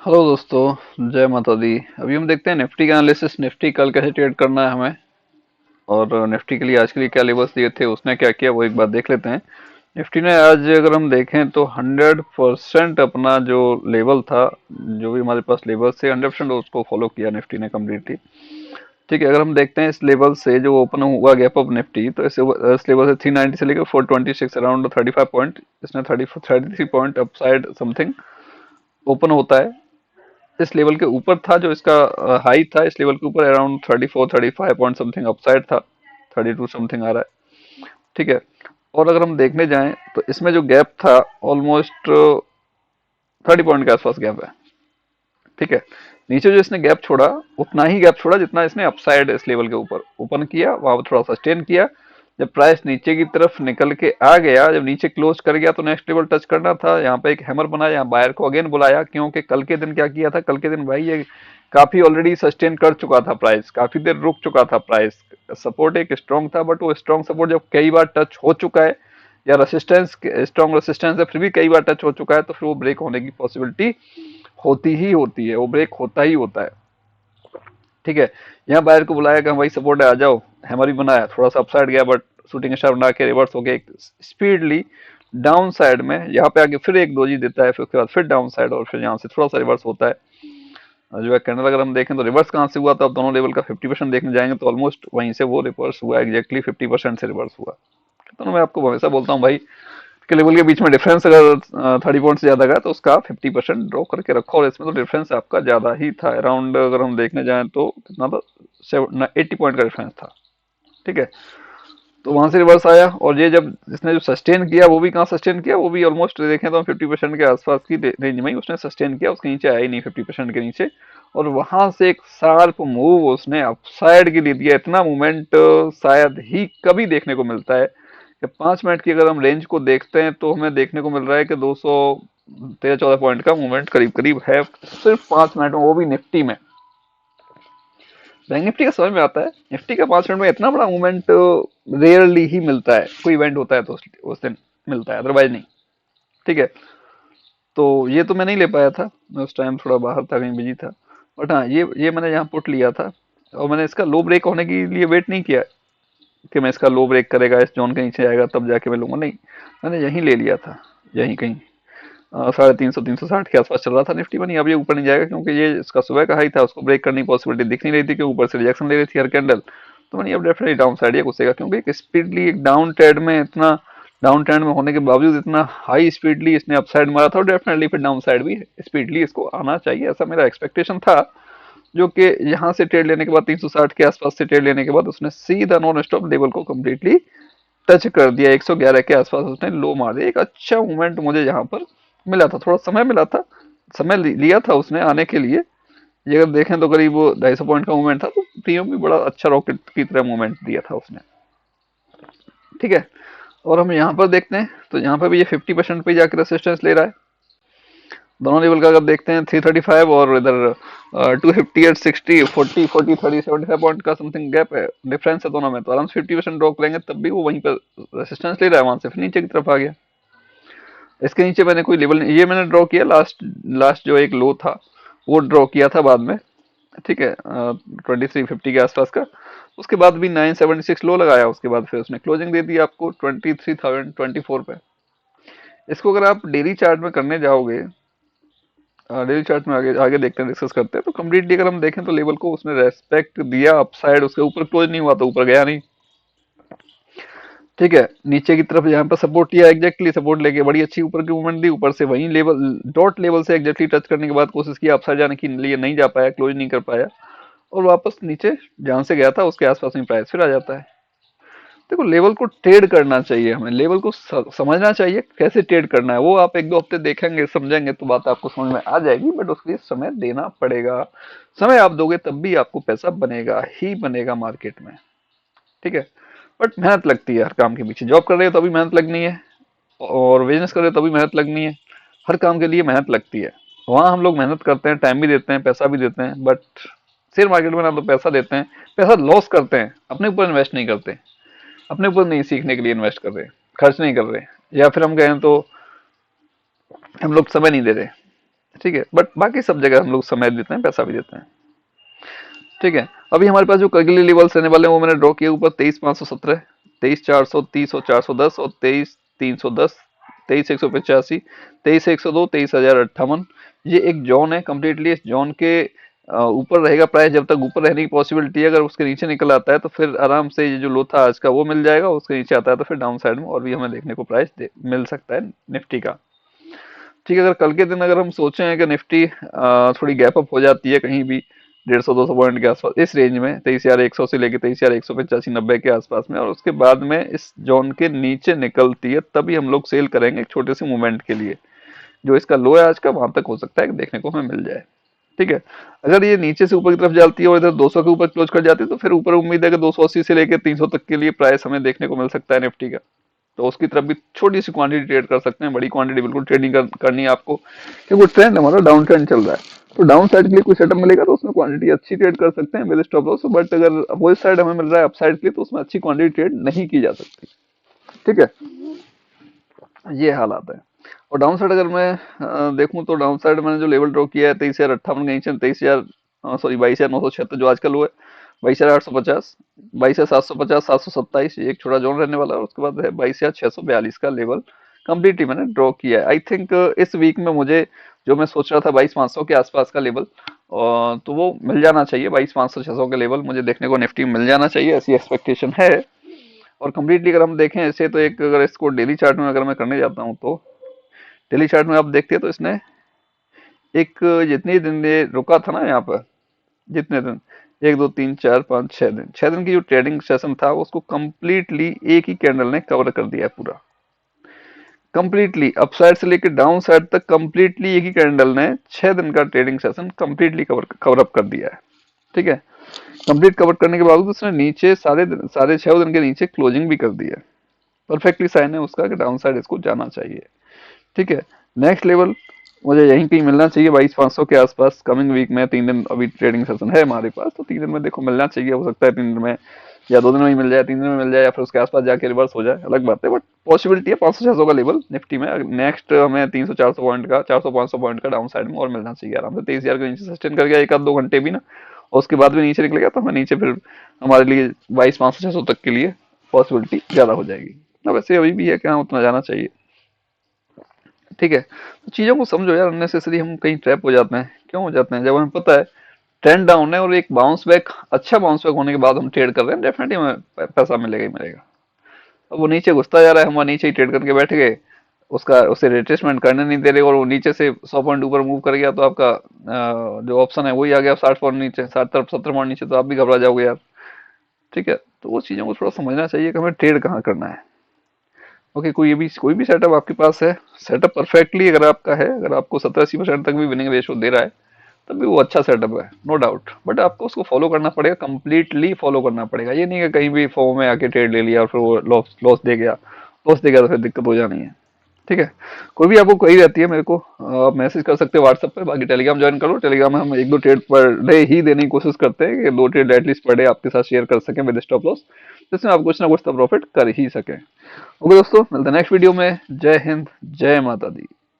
Hello दोस्तों, जय माता दी। अभी हम देखते हैं निफ्टी का एनालिसिस। निफ्टी कल कैसे ट्रेड करना है हमें, और निफ्टी के लिए आज के लिए क्या लेवल्स दिए थे, उसने क्या किया, वो एक बार देख लेते हैं। निफ्टी ने आज अगर हम देखें तो 100% अपना जो लेवल था, जो भी हमारे पास लेवल से 100% उसको फॉलो किया निफ्टी ने कम्प्लीटली। ठीक है, अगर हम देखते हैं इस लेवल से जो ओपन हुआ गैप अप निफ्टी, तो इस लेवल से 390 से लेकर 426 अराउंड 35 पॉइंट, इसने 33 पॉइंट अपसाइड समथिंग ओपन होता है। इस लेवल के ऊपर था जो इसका हाई था, इस लेवल के ऊपर अराउंड 34-35 पॉइंट समथिंग अपसाइड था, 32 समथिंग आ रहा है। ठीक है, और अगर हम देखने जाएं तो इसमें जो गैप था ऑलमोस्ट 30 पॉइंट के आसपास गैप है। ठीक है, नीचे जो इसने गैप छोड़ा उतना ही गैप छोड़ा जितना इसने अपसाइड इस लेवल के ऊपर ओपन किया, वहां पर थोड़ा सस्टेन किया। जब प्राइस नीचे की तरफ निकल के आ गया, जब नीचे क्लोज कर गया, तो नेक्स्ट लेवल टच करना था। यहाँ पे एक हैमर बना, यहाँ बायर को अगेन बुलाया, क्योंकि कल के दिन क्या किया था, कल के दिन भाई ये काफी ऑलरेडी सस्टेन कर चुका था, प्राइस काफी देर रुक चुका था। प्राइस सपोर्ट एक स्ट्रॉन्ग था, बट वो स्ट्रॉन्ग सपोर्ट जब कई बार टच हो चुका है, या रेसिस्टेंस स्ट्रॉन्ग रेसिस्टेंस है फिर भी कई बार टच हो चुका है, तो फिर वो ब्रेक होने की पॉसिबिलिटी होती ही होती है, वो ब्रेक होता ही होता है। ठीक है, यहाँ बायर को बुलाया कि भाई सपोर्ट है, आ जाओ। हैमर भी बनाया, थोड़ा सा अपसाइड गया, बट शूटिंग स्टार बना के रिवर्स हो गया एक स्पीडली डाउन साइड में। यहाँ पे आके फिर एक डोजी देता है, फिर उसके बाद फिर डाउन साइड, और फिर यहाँ से थोड़ा सा रिवर्स होता है। जो है कैंडल अगर हम देखें तो रिवर्स कहाँ से हुआ था, अब दोनों लेवल का 50% देखने जाएंगे तो ऑलमोस्ट वहीं से वो रिवर्स हुआ, एग्जैक्टली 50% से रिवर्स हुआ। तो मैं आपको हमेशा बोलता हूँ भाई के लेवल के बीच में डिफरेंस अगर 30 पॉइंट से ज्यादा का, तो उसका 50% ड्रॉ करके रखो, और इसमें तो डिफरेंस आपका ज्यादा ही था। अराउंड अगर हम देखने जाएं तो कितना था, 80 पॉइंट का डिफरेंस था। ठीक है, तो वहां से रिवर्स आया, और ये जब इसने जो सस्टेन किया, वो भी कहाँ सस्टेन किया, वो भी ऑलमोस्ट देखें तो 50% के आसपास की रेंज में ही उसने सस्टेन किया, उसके नीचे आया ही नहीं 50% के नीचे। और वहां से एक शार्प मूव उसने अपसाइड के लिए दिया। इतना मूवमेंट शायद ही कभी देखने को मिलता है कि 5 मिनट की अगर हम रेंज को देखते हैं तो हमें देखने को मिल रहा है कि 213-14 पॉइंट का मूवमेंट करीब करीब है सिर्फ 5 मिनट में, वो भी निफ्टी में। बैंक निफ्टी का समझ में आता है, निफ्टी का 5 मिनट में इतना बड़ा मूवमेंट रेयरली ही मिलता है, कोई इवेंट होता है तो उस दिन मिलता है, अदरवाइज नहीं। ठीक है, तो ये तो मैं नहीं ले पाया था, मैं उस टाइम थोड़ा बाहर था, कहीं बिजी था। बट हाँ, ये मैंने यहाँ पुट लिया था, और मैंने इसका लो ब्रेक होने के लिए वेट नहीं किया कि मैं इसका लो ब्रेक करेगा, इस जोन के नीचे आएगा तब जाके मैं लूंगा, नहीं। मैंने यहीं ले लिया था, यहीं कहीं 350-360 के आसपास चल रहा था निफ्टी बनी। अब ये ऊपर नहीं जाएगा, क्योंकि ये इसका सुबह का हाई था, उसको ब्रेक करने की पॉसिबिलिटी दिख नहीं रही थी, क्योंकि ऊपर से रिजेक्शन ले रही थी हर कैंडल। तो मैंने अब डेफिनेटली डाउन साइड ये घुसेगा, क्योंकि एक स्पीडली एक डाउन ट्रेंड में, इतना डाउन ट्रेंड में होने के बावजूद इतना हाई स्पीडली इसने अपसाइड मारा था, और डेफिनेटली फिर डाउन साइड भी स्पीडली इसको आना चाहिए, ऐसा मेरा एक्सपेक्टेशन था। जो कि यहाँ से ट्रेड लेने के बाद 360 के आसपास से ट्रेड लेने के बाद उसने सीधा नॉन स्टॉप लेवल को कम्प्लीटली टच कर दिया, 111 के आसपास उसने लो मार दिया। एक अच्छा मूवमेंट मुझे यहाँ पर मिला था, थोड़ा समय मिला था, समय लिया था उसने आने के लिए। ये अगर देखें तो करीब 250 पॉइंट का मूवमेंट था, तो प्रीमियम भी बड़ा अच्छा रॉकेट की तरह मूवमेंट दिया था उसने। ठीक है, और हम यहाँ पर देखते हैं तो यहाँ पर भी ये 50% पे जाकर रेसिस्टेंस ले रहा है। दोनों लेवल का अगर देखते हैं 335 और इधर 258, 60, 40, 30, 75 पॉइंट का समथिंग गैप है, डिफरेंस है दोनों में, तो आराम से 50% ड्रॉ करेंगे, तब भी वो वहीं पर रेसिस्टेंस ले रहा है, वहां से फिर नीचे की तरफ आ गया। इसके नीचे मैंने कोई लेवल नहीं, ये मैंने ड्रॉ किया लास्ट लास्ट जो एक लो था, वो ड्रॉ किया था बाद में। ठीक है, 2350 के आसपास का। उसके बाद भी 976 लो लगाया, उसके बाद फिर उसने क्लोजिंग दे दी आपको 23,024 पे। इसको अगर आप डेली चार्ट में करने जाओगे, डेली चार्ट में आगे आगे देखते हैं, डिस्कस करते हैं, तो कम्प्लीटली अगर हम देखें तो लेवल को उसने रेस्पेक्ट दिया, अपसाइड उसके ऊपर क्लोज नहीं हुआ तो ऊपर गया नहीं। ठीक है, नीचे की तरफ यहाँ पर सपोर्ट लिया, एग्जैक्टली सपोर्ट लेके बड़ी अच्छी ऊपर की मूवमेंट दी, ऊपर से वहीं लेवल डॉट लेवल से एग्जैक्टली टच करने के बाद कोशिश की अपसाइड जाने के लिए, नहीं जा पाया, क्लोज नहीं कर पाया, और वापस नीचे जहां से गया था उसके आसपास में प्राइस फिर आ जाता है। देखो, लेवल को ट्रेड करना चाहिए, हमें लेवल को समझना चाहिए कैसे ट्रेड करना है। वो आप एक दो हफ्ते देखेंगे, समझेंगे, तो बात आपको समझ में आ जाएगी, बट उसके लिए समय देना पड़ेगा। समय आप दोगे तब भी आपको पैसा बनेगा ही बनेगा मार्केट में। ठीक है, बट मेहनत लगती है हर काम के पीछे। जॉब कर रहे हो तो भी मेहनत लगनी है, और बिजनेस कर रहे हो तो भी मेहनत लगनी है। हर काम के लिए मेहनत लगती है। वहां हम लोग मेहनत करते हैं, टाइम भी देते हैं, पैसा भी देते हैं, बट शेयर मार्केट में ना तो पैसा देते हैं, पैसा लॉस करते हैं, अपने ऊपर इन्वेस्ट नहीं करते, अपने ऊपर नहीं सीखने के लिए इन्वेस्ट कर रहे, खर्च नहीं कर रहे, या फिर हम कहें तो हम लोग समय नहीं दे रहे, ठीक है, बट बाकी सब जगह हम लोग समय देते हैं, पैसा भी देते हैं। ठीक है, अभी हमारे पास जो अगले लेवल्स रहने वाले हैं वो मैंने ड्रॉ किया ऊपर 23,517, 23,430 और 410 और 23,310, 23,185, 23,102, 23,058। ये एक जोन है कम्प्लीटली। इस जोन के ऊपर रहेगा प्राइस जब तक ऊपर रहने की पॉसिबिलिटी है। अगर उसके नीचे निकल आता है तो फिर आराम से ये जो लो था आज का वो मिल जाएगा, उसके नीचे आता है तो फिर डाउन साइड में और भी हमें देखने को प्राइस मिल सकता है निफ्टी का। ठीक है, अगर कल के दिन अगर हम सोचें हैं कि निफ्टी थोड़ी गैप अप हो जाती है कहीं भी 150-200 पॉइंट के आसपास इस रेंज में, 23,100 से लेके 23,185-90 के आसपास में, और उसके बाद में इस जोन के नीचे निकलती है, तभी हम लोग सेल करेंगे एक छोटे से मूवमेंट के लिए। जो इसका लो है आज का वहां तक हो सकता है कि देखने को हमें मिल जाए। ठीक है, अगर ये नीचे से ऊपर की तरफ जाती है और इधर 200 के ऊपर क्लोज कर जाती है तो फिर ऊपर उम्मीद है कि 280 से लेकर 300 तक के लिए प्राइस हमें देखने को मिल सकता है निफ्टी का। तो उसकी तरफ भी छोटी सी क्वांटिटी ट्रेड कर सकते हैं, बड़ी क्वांटिटी बिल्कुल ट्रेडिंग करनी है आपको, क्योंकि ट्रेंड हमारा डाउन ट्रेंड चल रहा है। तो डाउन साइड के लिए कोई सेटअप मिलेगा तो उसमें क्वांटिटी अच्छी ट्रेड कर सकते हैं विद स्टॉप लॉस। बट अगर अपोजिट साइड हमें मिल रहा है अपसाइड के लिए तो उसमें अच्छी क्वांटिटी ट्रेड नहीं की जा सकती। ठीक है, ये हालात है। और डाउन साइड अगर मैं देखूं तो डाउन साइड मैंने जो लेवल ड्रॉ किया है 23,058 के नीचे 23,000 सॉरी 22,976 जो आज का लो है, 22,850, 22,750, 727 ये एक छोटा जोन रहने वाला है। और उसके बाद है 22,642 का लेवल कंप्लीटली मैंने ड्रॉ किया है। आई थिंक इस वीक में मुझे जो मैं सोच रहा था 22,500 के आसपास का लेवल, तो वो मिल जाना चाहिए। 22,500 600 का लेवल मुझे देखने को निफ्टी में मिल जाना चाहिए, ऐसी एक्सपेक्टेशन है। और कम्प्लीटली अगर हम देखें ऐसे तो एक अगर इसको डेली चार्ट में अगर मैं करने जाता हूँ तो डेली चार्ट में आप देखते हैं तो इसने एक जितने दिन ये रुका था ना यहाँ पर, जितने दिन 1 2 3 4 5 6 दिन, 6 दिन की जो ट्रेडिंग सेशन था उसको कम्प्लीटली एक ही कैंडल ने कवर कर दिया है पूरा। कंप्लीटली अपसाइड से लेकर डाउन साइड तक कंप्लीटली एक ही कैंडल ने 6 दिन का trading session completely cover up कर दिया है। ठीक है, कंप्लीट कवर करने के बावजूद उसने नीचे साढ़े 6 दिन के नीचे क्लोजिंग भी कर दी है। परफेक्टली साइन है उसका कि डाउन साइड इसको जाना चाहिए। ठीक है, नेक्स्ट लेवल मुझे यहीं कहीं मिलना चाहिए 22,500 के आसपास। कमिंग वीक में 3 दिन अभी ट्रेडिंग सेशन है हमारे पास, तो 3 दिन में देखो मिलना चाहिए। हो सकता है 3 दिन में या 2 दिन में ही मिल जाए, 3 दिन में मिल जाए, या फिर उसके आसपास जाके रिवर्स हो जाए, अलग बात है। बट पॉसिबिलिटी है 500-600 का लेवल निफ्टी में। नेक्स्ट हमें 300-400 पॉइंट का 400-500 पॉइंट का डाउन साइड में और मिलना चाहिए आराम से। 23,000 के नीचे सस्टेन कर गया 1-2 घंटे भी ना, और उसके बाद भी नीचे निकलेगा तो हमें नीचे फिर हमारे लिए 22,500-600 तक के लिए पॉसिबिलिटी ज्यादा हो जाएगी। ना वैसे अभी भी है कि हाँ उतना जाना चाहिए। ठीक है, तो चीजों को समझो यार, अननेसेसरी हम कहीं ट्रैप हो जाते हैं। क्यों हो जाते हैं? जब हमें पता है ट्रेंड डाउन है और एक बाउंस बैक, अच्छा बाउंस बैक होने के बाद हम ट्रेड कर रहे हैं, डेफिनेटली हमें पैसा मिलेगा ही मिलेगा। अब वो नीचे घुसता जा रहा है, हम वहाँ नीचे ही ट्रेड करके बैठ गए, उसका उसे रिट्रेसमेंट करने नहीं दे रहे, और वो नीचे से 100 पॉइंट ऊपर मूव कर गया तो आपका जो ऑप्शन है वही आ गया 60 पॉइंट नीचे, 60-70 पॉइंट नीचे, तो आप भी घबरा जाओगे यार। ठीक है, तो वो चीज़ों को थोड़ा समझना चाहिए कि हमें ट्रेड कहाँ करना है। ओके, कोई भी सेटअप आपके पास है, सेटअप परफेक्टली अगर आपका है, अगर आपको 70-80% तक भी विनिंग रेशो दे रहा है तब भी वो अच्छा सेटअप है, नो डाउट। बट आपको उसको फॉलो करना पड़ेगा, कंप्लीटली फॉलो करना पड़ेगा। ये नहीं कि कहीं भी फॉर्म में आके ट्रेड ले लिया और फिर वो लॉस दे गया तो फिर दिक्कत हो जानी है। ठीक है, कोई भी आपको क्वेरी रहती है मेरे को आप मैसेज कर सकते हैं व्हाट्सएप पे। बाकी टेलीग्राम ज्वाइन कर लो, टेलीग्राम में हम 1-2 ट्रेड पर डे ही देने की कोशिश करते हैं कि 2 ट्रेड एटलीस्ट पर डे आपके साथ शेयर कर सकें विद स्टॉप लॉस, जिसमें आप कुछ ना कुछ तो प्रॉफिट कर ही सकें। ओके दोस्तों, मिलते हैं नेक्स्ट वीडियो में। जय हिंद, जय माता दी।